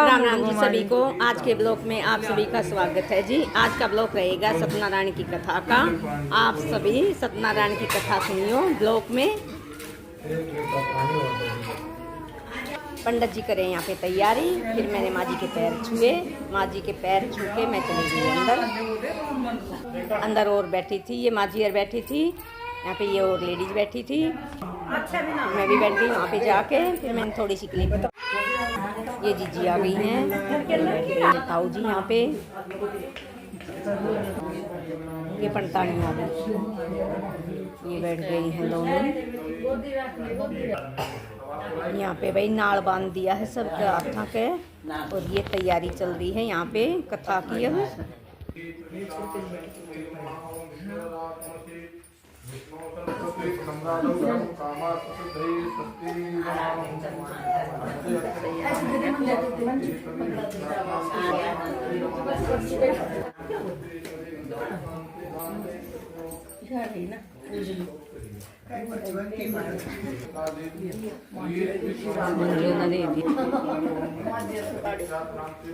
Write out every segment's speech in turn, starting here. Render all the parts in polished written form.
राम राम जी सभी को। आज के ब्लॉग में आप सभी का स्वागत है जी। आज का ब्लॉग रहेगा सत्यनारायण की कथा का। आप सभी सत्यनारायण की कथा सुनियो ब्लॉग में। पंडित जी करें यहाँ पे तैयारी। फिर मैंने माँ जी के पैर छुए। माँ जी के पैर छू के मैं चली गई अंदर और बैठी थी ये माँ जी और बैठी थी यहाँ पे, ये और लेडीज बैठी थी, मैं भी बैठ गई वहाँ पे जाके। फिर मैंने थोड़ी सी क्लिप, ये जीजी आ गई हैं, ताऊ जी यहाँ पे, ये पंटानी आ गई, ये बैठ गई हैं दोनों। यहाँ पे भाई नाड़ बांध दिया है सब हाथा के, और ये तैयारी चल रही है यहाँ पे कथा की। अब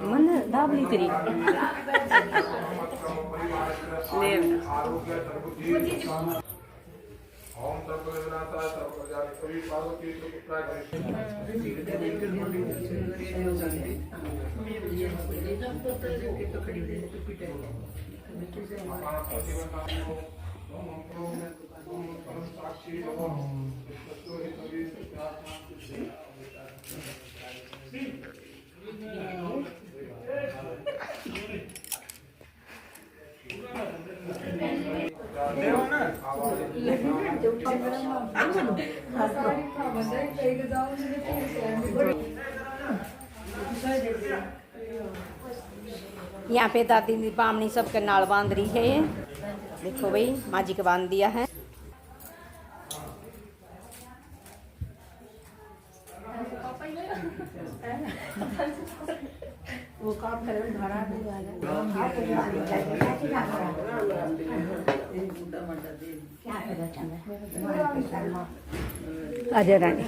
मन दाबली तेरी यहाँ पे दादी बामनी सबके नाल बांध रही है। ये देखो भाई माँ जी को बांध दिया है। वो काम करे भाड़ा अजय रानी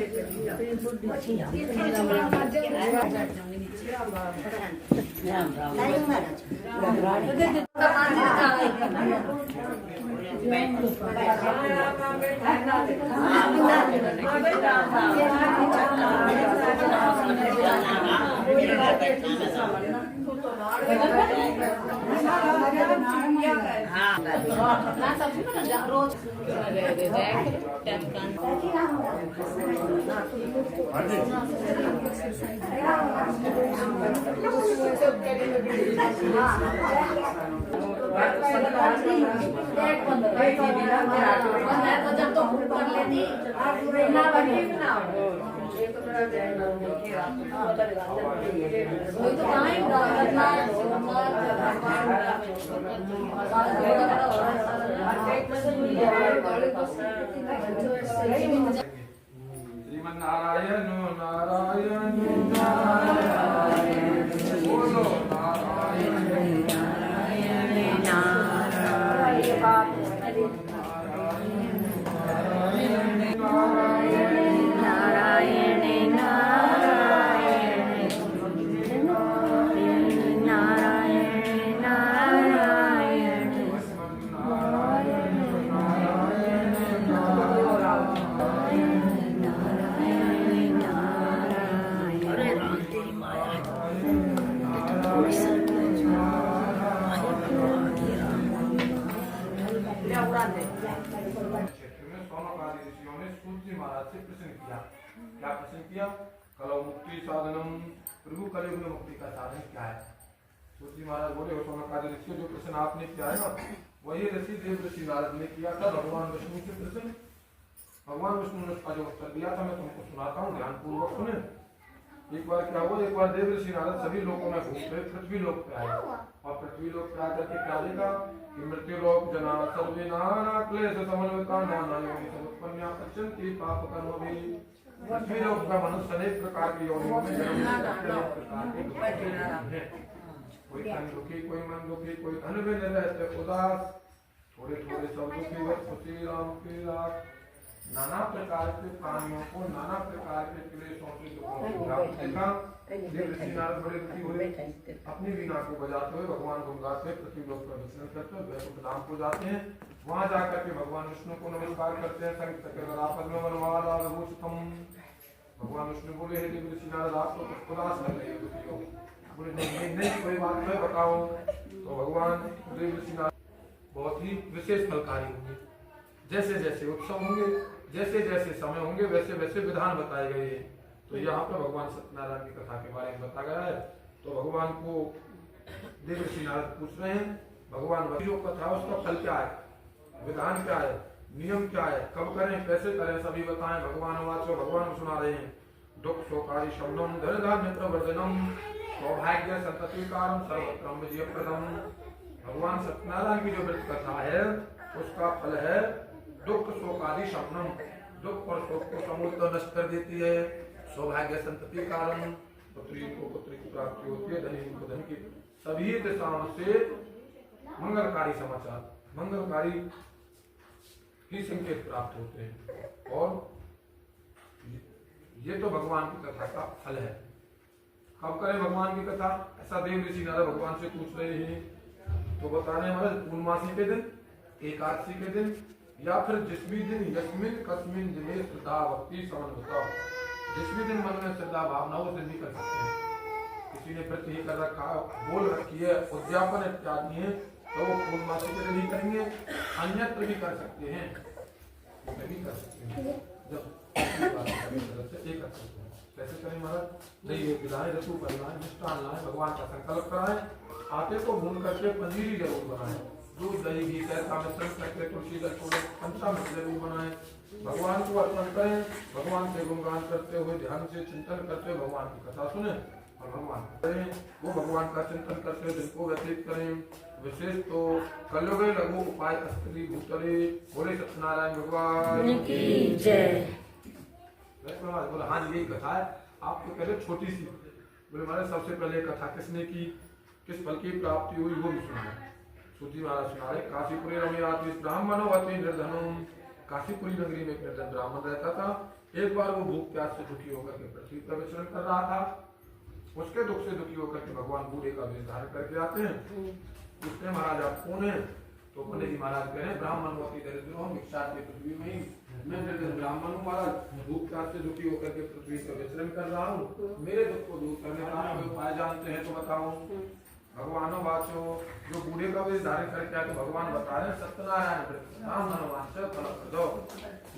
नारायण नारायण नारायण बोलो नारायण नारायण नारायण क्या प्रश्न किया? कलौ मुक्ति साधनम, प्रभु कलयुग में मुक्ति का साधन क्या है? सूत जी महाराज बोले, सोनकादि ऋषि जो प्रश्न आपने किया है ना, वही ऋषि देव ऋषि नारद ने किया था भगवान विष्णु के प्रश्न। भगवान विष्णु ने उसका जो उत्तर दिया था मैं तुमको सुनाता हूँ, ध्यान पूर्वक सुने। एक बार क्या हुआ, एक बार देव ऋषि नारद सभी लोगों में घूमते पृथ्वी लोक पे आए, और पृथ्वी लोक पे आकर के क्या देखा कि मृत्यु लोक जना सर्वे नाना क्लेश समन्विता नाना योनि समुत्पन्ना पश्यन्ति पाप कर्म भी। पृथ्वी लोक का मनुष्य अनेक प्रकार की योनियों में जन्म लेते हैं। कोई तन दुखी, कोई मन दुखी, कोई धन में रहते उदास, थोड़े थोड़े सब दुखी व खुशी राम की रात। नाना प्रकार के प्राणियों को नाना प्रकार के क्लेशों से दुखों से ग्रासित देखा। देव ऋषि नारद बड़े दुखी हुए, अपनी वीणा को बजाते हुए भगवान को गाते पृथ्वी लोक पर विचरण करते हुए वैकुंठ धाम को जाते हैं। वहां जाकर के भगवान विष्णु को नमस्कार करते हैं। संग चक्र आपद में वनवाला विभूषितम। भगवान विष्णु बोले हे देव ऋषि नारद आप तो उदास लग रहे हो, बोले नहीं कोई बात नहीं बताओ। तो भगवान देव ऋषि नारद बहुत ही विशेष फलकारी होंगे। जैसे जैसे उत्सव होंगे, जैसे जैसे समय होंगे, वैसे वैसे विधान बताए गए हैं। तो यहाँ पर भगवान सत्यनारायण की कथा के बारे में बताया गया है। तो भगवान को देव ऋषि नारद पूछ रहे हैं भगवान जो कथा उसका फल क्या है, विधान क्या है, नियम क्या है, कब करें, कैसे करें, सभी बताएं। भगवान वाचो भगवान सुना रहे हैं। दुख शोकारी शमनम धनधान्य प्रवर्धनम सौभाग्य संतति कारम सर्वत्रम विजय प्रदम। भगवान सत्यनारायण की जो व्रत कथा है उसका फल है दुख शोकादि शमनम। दुख और शोक को समूलतः नष्ट कर देती है। सौभाग्य संतति कारण, पुत्री को पुत्री की प्राप्ति होती है, धनी को धन की, सभी दिशाओं से मंगलकारी समाचार, मंगलकारी ही संकेत प्राप्त होते हैं। और ये तो भगवान की कथा का फल है। कब करें भगवान की कथा, ऐसा देव ऋषि नारद भगवान से पूछ रहे हैं। तो बता रहे हैं पूर्णमासी के दिन, एकादशी के दिन, या फिर जिस भी दिन यस्मिन कस्मिन जिन्हें श्रद्धा भक्ति समन बताओ। जिस भी दिन मन में श्रद्धा भावना उस दिन भी कर सकते हैं। किसी ने व्रत ही कर रखा, बोल रखी है, उद्यापन इत्यादि है, तो वो पूर्णमासी के दिन ही करेंगे, अन्यत्र भी कर सकते हैं, भी कर सकते हैं। जब कैसे करें महाराज, नहीं दिलाए रसू बनाए, मिष्टान लाए, भगवान का संकल्प कराएं, आटे को भून करके पनीर जरूर बनाएं, दूध दही घी का मिश्रण करके तुलसी का छोड़े पंचामृत जरूर बनाएं, भगवान को अर्पण करें, भगवान से गुणगान करते हुए ध्यान से चिंतन करते हुए भगवान की कथा सुने और भगवान करें, वो भगवान का चिंतन करते हुए दिन को व्यतीत करें। विशेष तो कलयुग लघु उपाय अस्त्री भूतले। बोले सत्यनारायण भगवान की जय। बोले हाँ यही कथा है। आप तो कह रहे छोटी सी, बोले महाराज सबसे पहले कथा किसने की, किस फल की प्राप्ति हुई वो भी सुना। सूची महाराज सुना रहे काशीपुरी रमयाति ब्राह्मणो अति निर्धनम। काशीपुरी नगरी में एक निर्धन ब्राह्मण रहता था। एक बार वो भूख प्यास से दुखी होकर के पृथ्वी पर विचरण कर रहा था। उसके दुख से दुखी होकर के भगवान बूढ़े का वेश धारण करके आते हैं। पूछते महाराज आप कौन है? तो पंडित जी महाराज कह रहे हैं ब्राह्मण होती दरिद्र भिक्षा के पृथ्वी में ही मैं निर्धन ब्राह्मण हूँ महाराज, भूख प्यास से दुखी होकर के पृथ्वी पर विचरण कर रहा हूँ। मेरे दुख को दूर करने का कोई उपाय जानते हैं तो बताओ। भगवान वाचो, जो बूढ़े का वेश धारण करके आए तो भगवान बता रहे सत्यनारायण व्रत नाम मनोवांछा फल।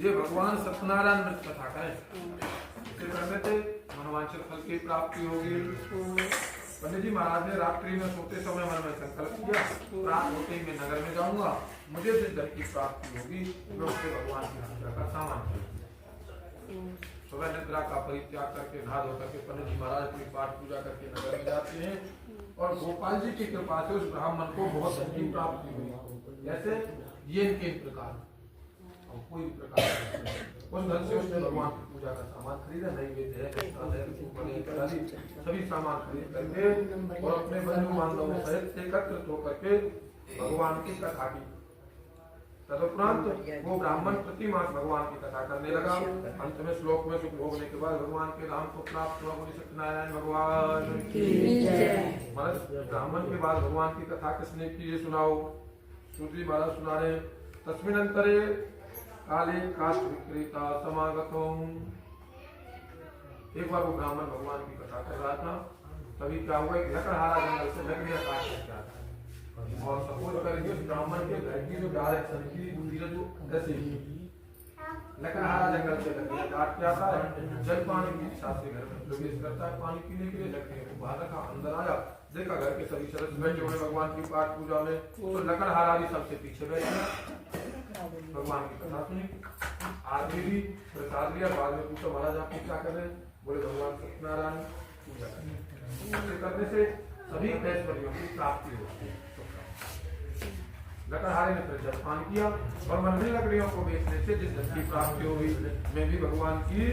ये भगवान सत्यनारायण व्रत कथा करें, इसे करने से मनोवांछित फल की प्राप्ति होगी। पंडित जी महाराज ने रात्रि में सोते समय मन में संकल्प किया, रात होते ही मैं नगर में जाऊंगा, मुझे जिस धन की प्राप्ति होगी मैं उससे भगवान की पूजा का सामान खरीदूंगा। सुबह निद्रा का परित्याग करके नहा धो करके पंडित जी महाराज अपनी पाठ पूजा करके नगर में जाते हैं और गोपाल जी की कृपा से उस ब्राह्मण को बहुत धन की प्राप्ति हुई। जैसे ये इनके प्रकार और कोई प्रकार उस धन से उसने भगवान की पूजा का सामान खरीदा, नैवेद्य है, सभी सामान खरीद करके और अपने बंधु बांधवों सहित एकत्रित होकर के भगवान की कथा की। तदुपरांत वो ब्राह्मण प्रति मास भगवान की कथा करने लगा। अंत में श्लोक में सुख भोगने के बाद भगवान के नाम को प्राप्त हुआ। बोले सत्यनारायण भगवान की जय। ब्राह्मण के बाद भगवान की कथा किसने की ये सुनाओ। सूत्री महाराज सुना रहे तस्मिन् अंतरे काले काष्ठ विक्रेता समागतो। एक बार वो ब्राह्मण भगवान की कथा कर रहा था, तभी क्या हुआ कि लकड़हारा जंगल से लकड़ियां काट करके आता है और सपोज करेंगे उस ब्राह्मण के घर की जो डायरेक्शन की दूसरी जो ऐसे ही लकड़हारा जंगल से लकड़ियां काट के आता है। जल पानी की इच्छा से घर में प्रवेश करता है पानी पीने के लिए, लकड़ियों को बाहर रखा, अंदर आया, देखा घर के सभी सदस्य बैठे हुए भगवान की पाठ पूजा में, तो लकड़हारा भी सबसे पीछे बैठे भगवान की कथा सुनी। आदमी भी प्रसाद लिया, बाद में पूछा महाराज आप क्या कर रहे हैं? बोले भगवान सत्यनारायण पूजा करने से सभी ऐश्वर्यों की प्राप्ति होती है। लकड़हारे ने फिर जलपान किया और मन में लकड़ियों को बेचने से जिस धन की प्राप्ति हुई मैं भी भगवान की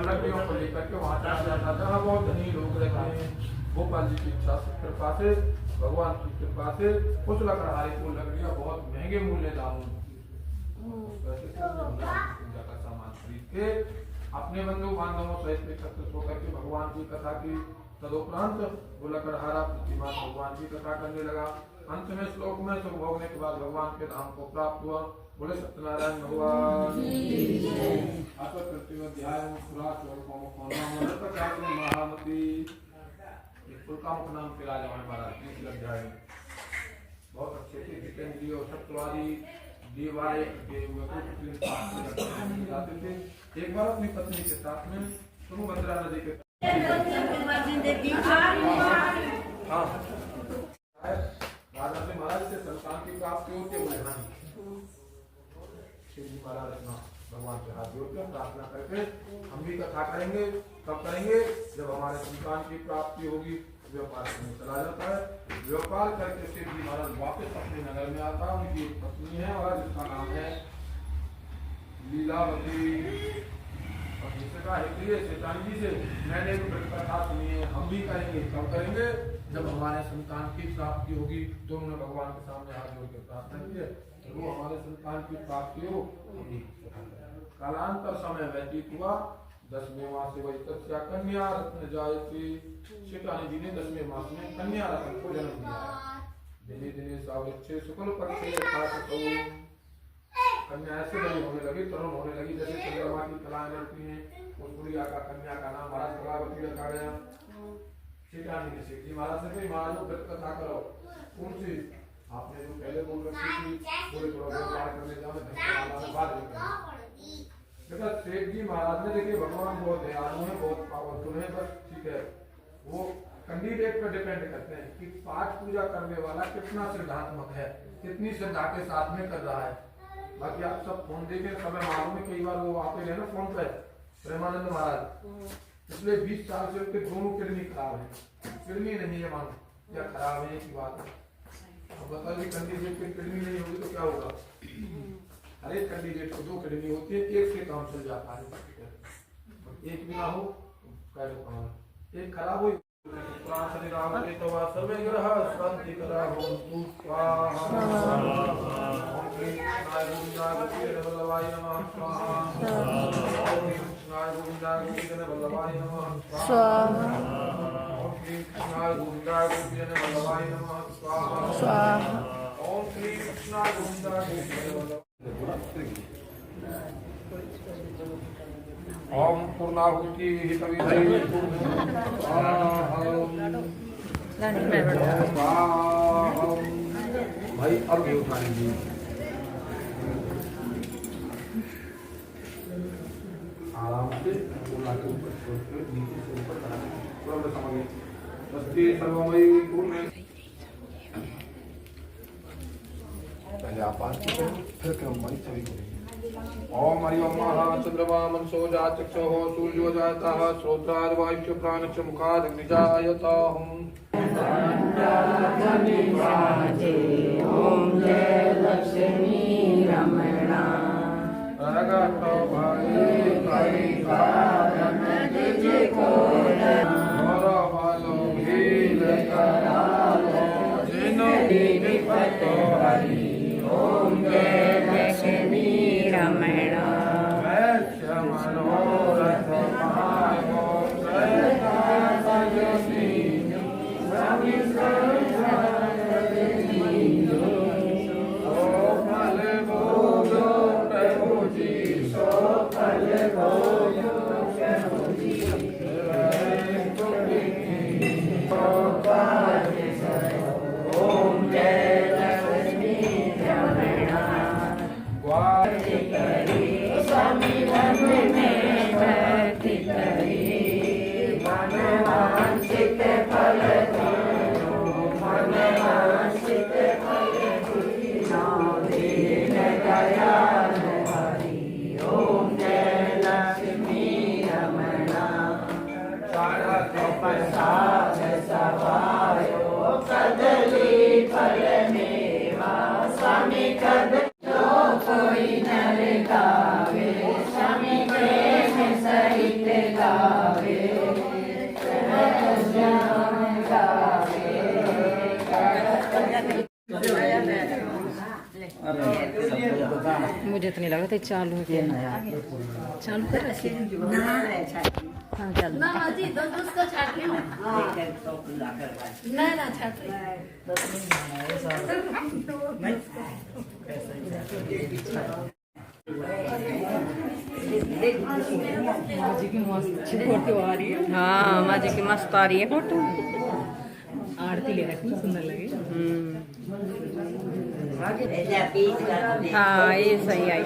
लकड़ियों को लेकर के वहां चला जाता जहाँ बहुत धनी लोग रहते हैं। गोपाल जी की इच्छा से कृपा से भगवान की कृपा से उस लकड़हारे को लकड़ियां बहुत महंगे मूल्य दाम पैसे से पूजा का सामान खरीद के अपने बंधु बांधवों सहित एकत्रित होकर के भगवान की कथा की तदुपरांत बुलकड़हारा प्रतिमान भगवान की कथा करने लगा। अंत में श्लोक में सब भोगने के बाद भगवान के धाम को प्राप्त हुआ। बोले सत्यनारायण भगवान। महामती मुख नाम के राजा महाराज तीसरे अध्याय में बहुत अच्छे थे। जितेंद्रिय और सत्यवादी देवालय जाते थे। एक बार अपनी पत्नी के साथ में तुंगभद्रा नदी के राजा से महाराज से संतान की प्राप्ति होती है। शिव जी महाराज अपना भगवान से हाथ जोड़ कर प्रार्थना करके हम भी कथा करेंगे। कब करेंगे? जब हमारे संतान की प्राप्ति होगी। व्यापार करने चला जाता है। व्यापार करके शिव जी महाराज वापस अपने नगर में आता है। उनकी एक पत्नी है और जिसका नाम है लीलावती। और जिससे कहा शैतान जी से मैंने भी कथा सुनी है, हम भी करेंगे। कब करेंगे? जब हमारे संतान की प्राप्ति होगी। तो उन्होंने भगवान के सामने हाथ जोड़ के प्रार्थना की है वो हमारे संतान की प्राप्ति हो। कालांतर समय व्यतीत हुआ। 10वें मास से वही तस्या कन्या रत्न जायती। शैतानी जी ने 10वें मास में कन्या रत्न को जन्म दिया। दिने दिने सावच्छे शुक्ल पक्ष कन्या ऐसे बड़ी होने लगी, तरुण होने लगी जैसे चंद्रमा की कलाएं बढ़ती हैं। उस बुढ़िया का कन्या का नाम महाराज कलावती रखा गया। शैतानी ने शिव जी महाराज से कही महाराज को कथा करो। कौन सी? आपने जो पहले बोल रखी थी पूरे व्यापार करने जाओ बाद में देखा। सेठ जी महाराज ने देखिए भगवान बहुत दयालु है, बहुत पावरफुल है। बस ठीक है, वो कैंडिडेट पर डिपेंड करते हैं कि पाठ पूजा करने वाला कितना श्रद्धात्मक है, कितनी श्रद्धा के साथ में कर रहा है। बाकी आप सब फोन देखे समय मालूम है, कई बार वो आते रहे ना फोन पे प्रेमानंद महाराज। पिछले 20 साल से उनके दोनों किडनी खराब है। किडनी नहीं है मानो या खराब है की बात है। अब बताइए कैंडिडेट की किडनी नहीं होगी तो क्या होगा? हर एक कैंडिडेट को 2 किडनी होती है, एक से काम चल जाता है। एक भी ना हो एक खराब हो सर्वे ग्रह शांति करा हो वल्लभाय नमः स्वाहा। वल्लभाय नमः स्वाहा। ओम श्री कृष्णाय गोविंदाय गोपीजन वल्लभाय नमः स्वाहा। ओम श्री कृष्णाय गोविंदाय गोपीजन वल्लभाय। ओम पूर्णाहुति हितविधये भाई अब ये उठा लीजिए। आराम से बोला के ऊपर नीचे से ऊपर तुरंत समझिए। स्वस्ति सर्वमयी पूर्ण। पहले आप आते हैं फिर क्रम वाइज सभी करेंगे। ओम हरिओम चंद्रमा मनसो जाचक्षो सूर्यो जातः श्रोत्राद वायुश्च प्राणश्च मुखाद अग्निजायता हम। ओम जय लक्ष्मी रमणा प्रगट भाई करी कारण जिको और वालो भील करालो जिनो विपत हरि। ओम जय लक्ष्मी रमणा वैश्य मनोरथ पायो सदा सजनी स्वामी सो फल भोग प्रभु जी सो फल मुझे तो नहीं लगा था चालू है क्या। चालू कर रखी है। हाँ चल ना जी दो का छाट ली ना ना छाट माजी की मस्त फोटो आ रही है। हाँ माजी की मस्त आ रही है फोटो। आरती ले रखी सुंदर लगी। हाँ ये सही आई।